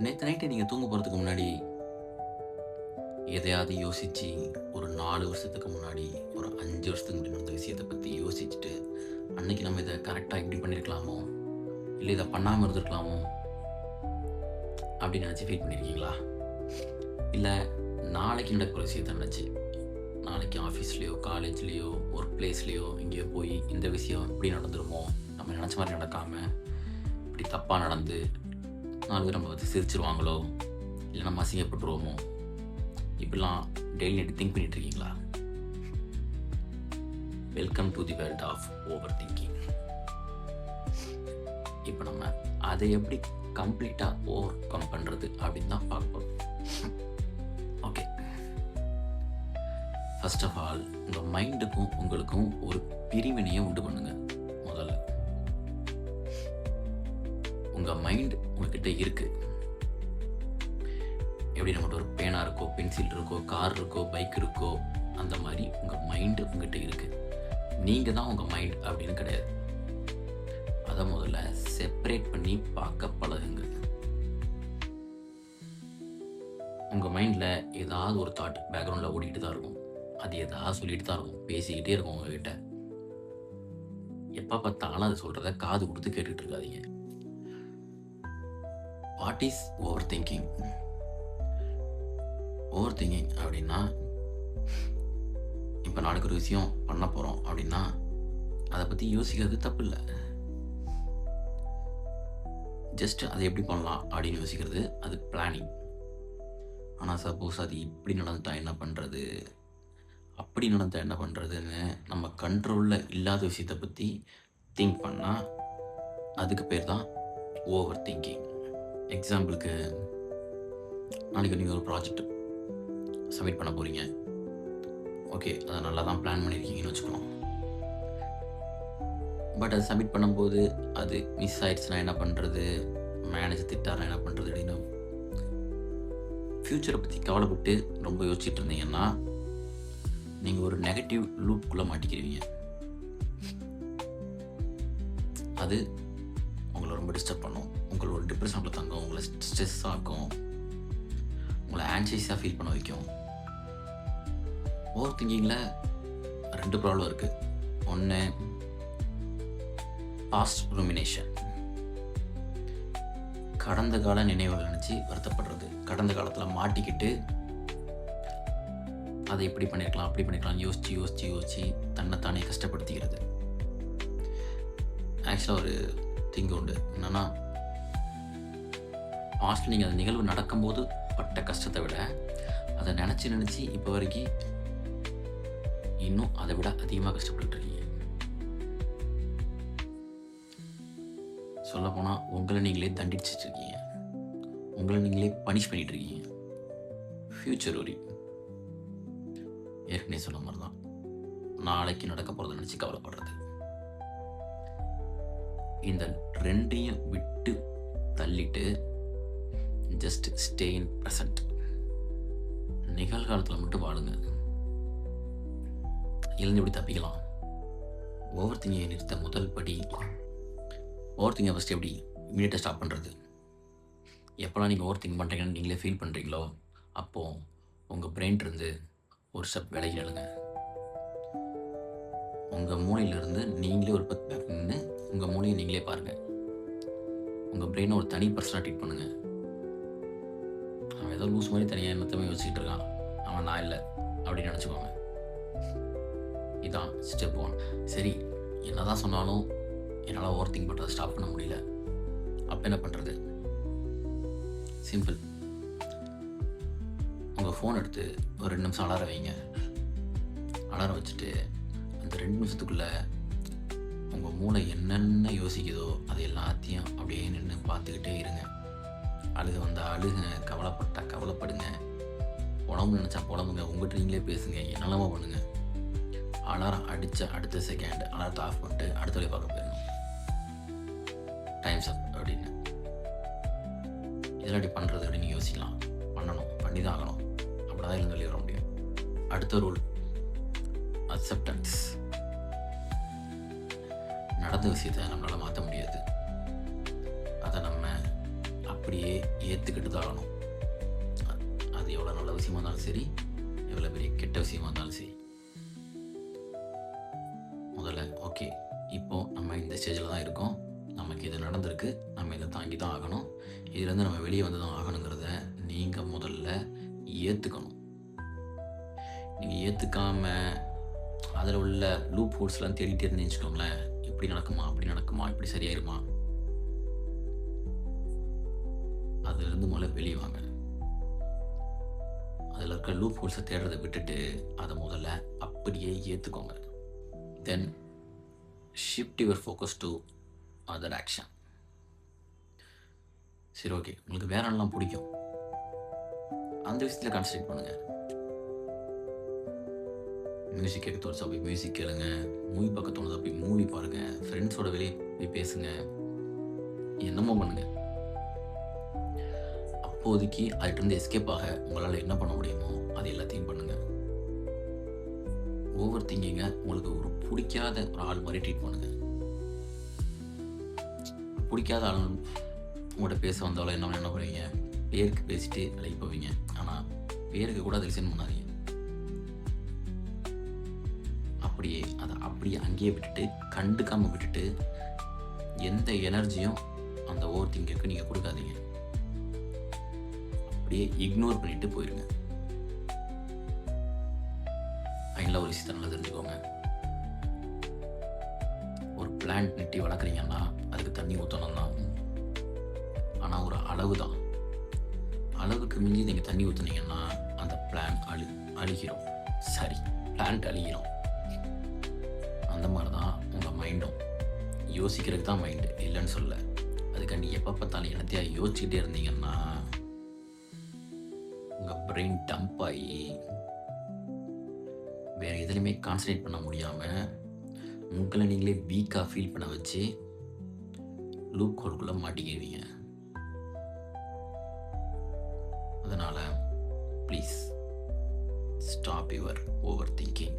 நேற்று நைட்டு நீங்கள் தூங்க போகிறதுக்கு முன்னாடி எதையாவது யோசித்து ஒரு 4 வருஷத்துக்கு முன்னாடி ஒரு 5 வருஷத்துக்கு முன்னாடி நடந்த விஷயத்தை பற்றி யோசிச்சுட்டு அன்னைக்கு நம்ம இதை கரெக்டாக இப்படி பண்ணியிருக்கலாமோ இல்லை இதை பண்ணாமல் இருந்திருக்கலாமோ அப்படின்னு நினச்சி ஃபீல் பண்ணியிருக்கீங்களா? இல்லை நாளைக்கு நடக்கிற விஷயத்தை நினச்சி நாளைக்கு ஆஃபீஸ்லேயோ காலேஜ்லேயோ ஒர்க் பிளேஸ்லேயோ எங்கேயோ போய் இந்த விஷயம் இப்படி நடந்துருமோ, நம்ம நினச்ச மாதிரி நடக்காமல் இப்படி தப்பாக நடந்து 4 பேர் நம்ம வந்து சிரிச்சிருவாங்களோ இல்லை நம்ம அசிங்கப்பட்டுருவோமோ, இப்படிலாம் டெய்லி நைட்டு திங்க் பண்ணிட்டு இருக்கீங்களா? Welcome to the world of over thinking. இப்போ நம்ம அதை எப்படி கம்ப்ளீட்டாக ஓவர் கம் பண்ணுறது அப்படின்னு தான் பார்க்க போகிறோம். ஓகே, ஃபர்ஸ்ட் ஆஃப் ஆல் உங்கள் மைண்டுக்கும் உங்களுக்கும் ஒரு பிரிவினையை உண்டு பண்ணுங்க. முதல்ல உங்கள் மைண்ட் உங்ககிட்ட இருக்கு. எப்படி நம்மகிட்ட ஒரு பேனா இருக்கோ, பென்சில் இருக்கோ, கார் இருக்கோ, பைக் இருக்கோ, அந்த மாதிரி உங்கள் மைண்டு உங்ககிட்ட இருக்கு. நீங்கள் தான் உங்கள் மைண்ட் அப்படின்னு கிடையாது. அதை முதல்ல செப்பரேட் பண்ணி பார்க்க பழகுங்க. உங்கள் மைண்டில் ஏதாவது ஒரு தாட் பேக்ரவுண்டில் ஓடிக்கிட்டு தான் இருக்கும். அது ஏதாவது சொல்லிட்டு தான் இருக்கும், பேசிக்கிட்டே இருக்கும் உங்ககிட்ட. எப்போ பார்த்தாலும் அது சொல்கிறத காது கொடுத்து கேட்டுட்டு இருக்காதீங்க. What is over thinking? Over thinking அப்படின்னா, இப்போ நாளைக்கு ஒரு விஷயம் பண்ண போகிறோம் அப்படின்னா அதை பற்றி யோசிக்கிறது தப்பு இல்லை. ஜஸ்ட் அதை எப்படி பண்ணலாம் அப்படின்னு யோசிக்கிறது அது பிளானிங். ஆனால் சப்போஸ் அது இப்படி நடந்துட்டா என்ன பண்ணுறது, அப்படி நடந்தால் என்ன பண்ணுறதுன்னு நம்ம கண்ட்ரோலில் இல்லாத விஷயத்தை பற்றி திங்க் பண்ணால் அதுக்கு பேர் தான் ஓவர் திங்கிங். எக்ஸாம்பிளுக்கு, நாளைக்கு நீங்கள் ஒரு ப்ராஜெக்ட் சப்மிட் பண்ண போகிறீங்க. ஓகே, அதை நல்லா தான் பிளான் பண்ணியிருக்கீங்கன்னு வச்சுக்கோங்க. பட் அது சப்மிட் பண்ணும்போது அது மிஸ் ஆயிடுச்சுன்னா என்ன பண்ணுறது, மேனேஜர் திட்டாரா என்ன பண்ணுறது அப்படின்னு ஃப்யூச்சரை பற்றி கவலைப்பட்டு ரொம்ப யோசிச்சுட்டு இருந்தீங்கன்னா நீங்கள் ஒரு நெகட்டிவ் லூப்புக்குள்ளே மாட்டிக்கிறீங்க. அது உங்களை ரொம்ப டிஸ்டர்ப் பண்ணும், உங்களோட டிப்ரெஷனில் தங்கும், உங்களை ஸ்ட்ரெஸ் ஆக்கும், உங்களை ஆன்சியஸாக ஃபீல் பண்ண வைக்கும். ஓவர் திங்கிங்கில் 2 ப்ராப்ளம் இருக்குது. ஒன்று பாஸ்ட் ரூமினேஷன், கடந்த கால நினைவுகள் நினச்சி வருத்தப்படுறது. கடந்த காலத்தில் மாட்டிக்கிட்டு அதை இப்படி பண்ணியிருக்கலாம் அப்படி பண்ணியிருக்கலாம் யோசித்து யோசித்து யோசித்து தன்னைத்தானே கஷ்டப்படுத்திக்கிறது. ஆக்சுவலாக ஒரு திங்க் உண்டு, என்னென்னா பாஸ்ட்டில் நீங்கள் அந்த நிகழ்வு நடக்கும்போது பட்ட கஷ்டத்தை விட அதை நினச்சி இப்போ வரைக்கும் இன்னும் அதை விட அதிகமாக கஷ்டப்பட்டுருக்கீங்க. சொல்லப்போனால் உங்களை நீங்களே தண்டிச்சுட்டு இருக்கீங்க, உங்களை நீங்களே பனிஷ் பண்ணிட்டு இருக்கீங்க. ஃப்யூச்சர் ஒரி, ஏற்கனவே சொன்ன மாதிரி தான், நாளைக்கு நடக்க போகிறத நினச்சி கவலைப்படுறது. இந்த 2ஐயும் விட்டு தள்ளிட்டு ஜஸ்ட் ஸ்டே இன் ப்ரெசன்ட். நிகழ்காலத்தில் மட்டும் வாழுங்க. இருந்து எப்படி தப்பிக்கலாம்? ஓவர் திங்கிங்கை நிறுத்த முதல் படி, ஓவர் திங்கை ஃபஸ்ட்டு எப்படி இமீடியட்டாக ஸ்டாப் பண்ணுறது. எப்போல்லாம் நீங்கள் ஓவர் திங்க் பண்ணுறீங்கன்னு நீங்களே ஃபீல் பண்ணுறீங்களோ அப்போது உங்கள் பிரெயின் இருந்து ஒரு ஸ்டெப் விலகி நிலுங்க. உங்கள் மூளையிலிருந்து நீங்களே ஒரு 10 பேக் நின்று உங்கள் மூளையை நீங்களே பாருங்கள். உங்கள் பிரெயினை ஒரு தனி பர்சனாக ட்ரீட் பண்ணுங்கள். அவன் ஏதோ லூஸ் மாதிரி தனியாக என்னத்தமே யோசிச்சுட்டு இருக்கான், அவன் நான் இல்லை அப்படின்னு நினச்சிக்கோங்க. இதுதான் ஸ்டெப் 1. சரி, என்ன தான் சொன்னாலும் என்னால் ஓவர் திங்க் பண்ணுறதை ஸ்டாப் பண்ண முடியல, அப்போ என்ன பண்ணுறது? சிம்பிள். உங்கள் ஃபோன் எடுத்து ஒரு 2 நிமிஷம் அலாரம் வைங்க. அலாரம் வச்சுட்டு அந்த 2 நிமிஷத்துக்குள்ளே உங்கள் மூளை என்னென்ன யோசிக்குதோ அது எல்லாத்தையும் அப்படியே நின்று பார்த்துக்கிட்டே இருங்க. அழுக வந்தால் அழுங்க, கவலைப்பட்டால் கவலைப்படுங்க, உடம்பு நினச்சா புலம்புங்க, உங்கள்கிட்ட நீங்களே பேசுங்க, என்னெல்லாமோ பண்ணுங்க. அலாரம் அடித்த அடுத்த செகண்ட் அலாரத்தை ஆஃப் பண்ணிட்டு அடுத்த வழி பார்க்க போயிடணும். டைம்ஸ் அப் அப்படின்னு. இதெல்லாம் அப்படி பண்ணுறது அப்படின்னு யோசிக்கலாம். பண்ணணும், பண்ணி தான் ஆகணும். அப்படி தான் இருந்து வெளியே வர முடியும். அடுத்த ரூல் அக்செப்டன்ஸ். நடந்த விஷயத்தை நம்மளால் மாற்ற முடியாது. அதை நம்ம அப்படியே ஏற்றுக்கிட்டு தான் ஆகணும். அது எவ்வளோ நல்ல விஷயமா இருந்தாலும் சரி, எவ்வளோ பெரிய கெட்ட விஷயமா இருந்தாலும் சரி. முதல்ல ஓகே, இப்போது நம்ம இந்த ஸ்டேஜில் தான் இருக்கோம், நமக்கு இது நடந்திருக்கு, நம்ம இதை தாங்கி தான் ஆகணும், இதுலேருந்து நம்ம வெளியே வந்து தான் ஆகணுங்கிறத நீங்கள் முதல்ல ஏற்றுக்கணும். நீங்கள் ஏற்றுக்காமல் அதில் உள்ள லூப் ஹோல்ஸ்லாம் தேடிட்டே இருந்தீங்கன்னு வச்சுக்கோங்களேன், இப்படி நடக்குமா, அப்படி நடக்குமா, இப்படி சரியாயிருமா, அதுலேருந்து முதல்ல வெளியே வாங்க. அதில் இருக்க லூப் ஹோல்ஸை தேடுறதை விட்டுட்டு அதை முதல்ல அப்படியே ஏற்றுக்கோங்க. Then shift your focus to other action. சரி ஓகே, உங்களுக்கு வேற என்னலாம் பிடிக்கும், அந்த விஷயத்தில் கான்சன்ட்ரேட் பண்ணுங்கள். மியூசிக் கேட்க தோணுச்சா போய் மியூசிக் கேளுங்க, மூவி பார்க்க தோணுதா போய் மூவி பாருங்கள், ஃப்ரெண்ட்ஸோட வெளியே போய் பேசுங்க, என்னமோ பண்ணுங்கள். அப்போதைக்கு அதுலேருந்து எஸ்கேப் ஆக உங்களால் என்ன பண்ண முடியுமோ அது எல்லாத்தையும் பண்ணுங்கள். ஓவர் திங்கிங்க உங்களுக்கு ஒரு பிடிக்காத ஒரு ஆள் மாதிரி ட்ரீட் பண்ணுங்கள். பிடிக்காத ஆள் உங்கள்கிட்ட பேச வந்தாலும் என்ன பண்ணுவீங்க, பேருக்கு பேசிட்டு விலைக்கு போவீங்க. ஆனால் பேருக்கு கூட அதை லிசன் பண்ணாதீங்க. அப்படியே அங்கேயே விட்டுட்டு, கண்டுக்காமல் விட்டுட்டு, எந்த எனர்ஜியும் அந்த ஓவர் திங்கருக்கு நீங்கள் கொடுக்காதீங்க. அப்படியே இக்னோர் பண்ணிட்டு போயிருங்க. ஃபைனலாக ஒரு விஷயத்தை நல்லா தெரிஞ்சுக்கோங்க. ஒரு பிளான்ட் நெட்டி வளர்க்குறீங்கன்னா அதுக்கு தண்ணி ஊற்றணும் தான், ஆனால் ஒரு அளவு தான். அளவுக்கு மிஞ்சி நீங்கள் தண்ணி ஊற்றுனீங்கன்னா அந்த பிளான்ட் அழுகிரும். சரி, பிளான்ட் அழுகிரும். அந்த மாதிரி தான் உங்கள் மைண்டும். யோசிக்கிறதுக்கு தான் மைண்டு இல்லைன்னு சொல்ல. அதுக்காண்டி எப்போ பார்த்தாலும் என்னத்தையா யோசிச்சுக்கிட்டே இருந்தீங்கன்னா உங்கள் பிரெயின் டம்ப் ஆகி வேறு எதுலையுமே கான்சன்ட்ரேட் பண்ண முடியாமல் உங்களை நீங்களே வீக்காக ஃபீல் பண்ண வச்சு லூப் ஹோல்குள்ளே மாட்டிக்கிடுவீங்க. அதனால் please stop your over thinking.